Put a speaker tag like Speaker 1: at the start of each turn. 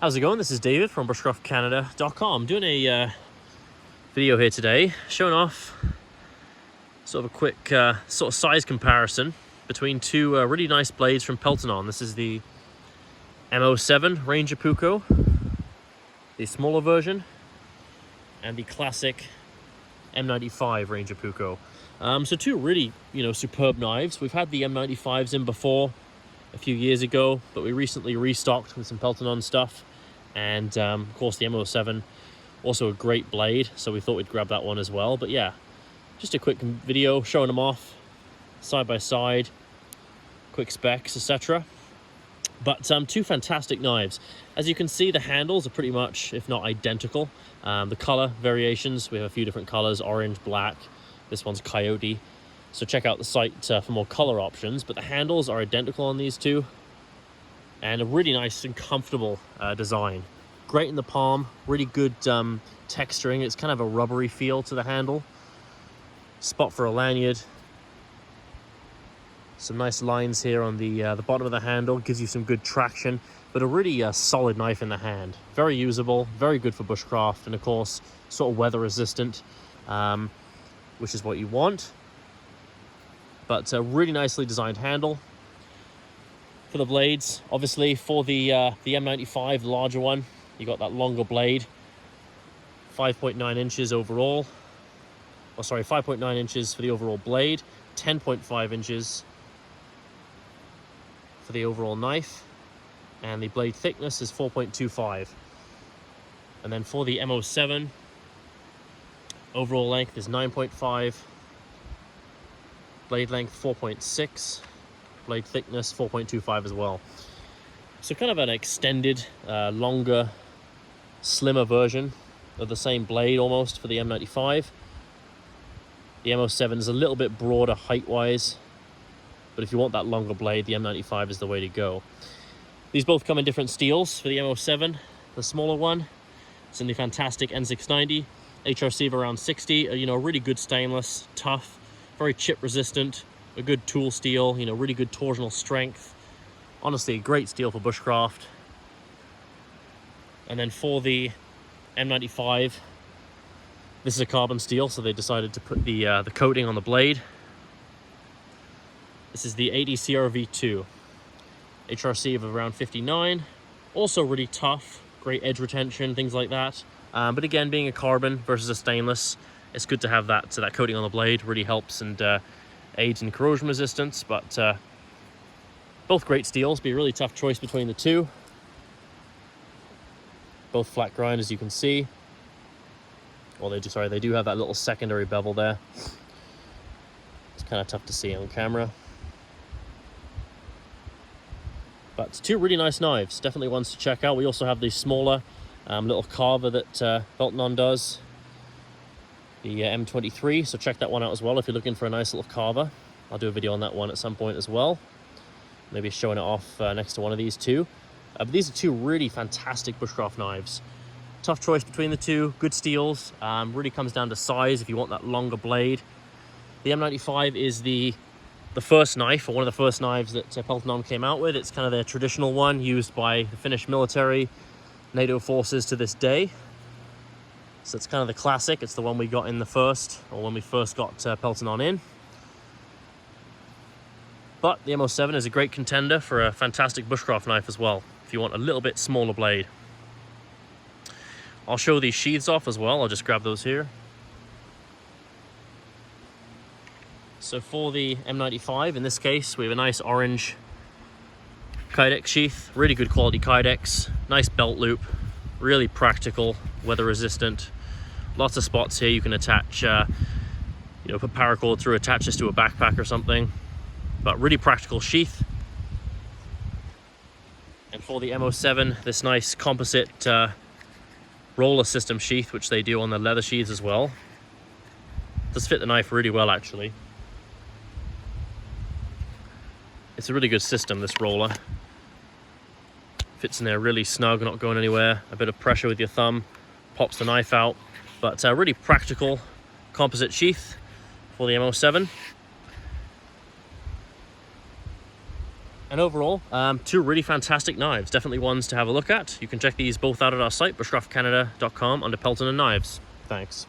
Speaker 1: How's it going? This is David from bushcraftcanada.com. Doing a video here today showing off sort of a quick sort of size comparison between two really nice blades from Peltonen. This is the M07 Ranger Puukko, the smaller version, and the classic M95 Ranger Puukko. So two really, superb knives. We've had the M95s in before a few years ago, but we recently restocked with some Peltonen stuff. And of course the M07, also a great blade, so we thought we'd grab that one as well. But yeah, just a quick video showing them off side by side, quick specs, etc. But two fantastic knives. As you can see, the handles are pretty much, if not identical. The color variations, we have a few different colors: orange, black. This one's coyote. So check out the site for more color options. But the handles are identical on these two, and a really nice and comfortable design. Great in the palm, really good texturing. It's kind of a rubbery feel to the handle. Spot for a lanyard. Some nice lines here on the bottom of the handle, gives you some good traction, but a really solid knife in the hand. Very usable, very good for bushcraft, and of course, sort of weather resistant, which is what you want. But a really nicely designed handle. For the blades, obviously for the M95, the larger one, you got that longer blade, 5.9 inches overall. Oh, sorry, 5.9 inches for the overall blade, 10.5 inches for the overall knife, and the blade thickness is 4.25. And then for the M07, overall length is 9.5, blade length 4.6, blade thickness 4.25 as well. So kind of an extended, longer, slimmer version of the same blade almost for the M95. The M07 is a little bit broader height-wise, but if you want that longer blade, the M95 is the way to go. These both come in different steels. For the M07, the smaller one, it's in the fantastic N690, HRC of around 60, really good stainless, tough, very chip resistant, a good tool steel, really good torsional strength. Honestly, a great steel for bushcraft. And then for the M95, this is a carbon steel, so they decided to put the coating on the blade. This is the 80 CRV2, HRC of around 59. Also really tough, great edge retention, things like that. But again, being a carbon versus a stainless, it's good to have that coating on the blade. Really helps and aids in corrosion resistance. But both great steels. Be a really tough choice between the two. Both flat grind, as you can see. Well, they do have that little secondary bevel there. It's kind of tough to see on camera. But two really nice knives, definitely ones to check out. We also have the smaller little carver that Peltonen does, the M23, so check that one out as well if you're looking for a nice little carver. I'll do a video on that one at some point as well, maybe showing it off next to one of these two. But these are two really fantastic bushcraft knives. Tough choice between the two, good steels. Really comes down to size if you want that longer blade. The M95 is the first knife, or one of the first knives that Peltonen came out with. It's kind of their traditional one, used by the Finnish military, NATO forces to this day. So it's kind of the classic. It's the one we got in the first, or when we first got Peltonen in. But the M07 is a great contender for a fantastic bushcraft knife as well, if you want a little bit smaller blade. I'll show these sheaths off as well. I'll just grab those here. So for the M95, in this case, we have a nice orange Kydex sheath, really good quality Kydex, nice belt loop, really practical, weather resistant. Lots of spots here you can attach, put paracord through, attach this to a backpack or something, but really practical sheath. And for the M07, this nice composite roller system sheath, which they do on the leather sheaths as well. Does fit the knife really well, actually. It's a really good system, this roller. Fits in there really snug, not going anywhere. A bit of pressure with your thumb, pops the knife out. But a really practical composite sheath for the M07. And overall, two really fantastic knives. Definitely ones to have a look at. You can check these both out at our site, bushcraftcanada.com, under Peltonen Knives. Thanks.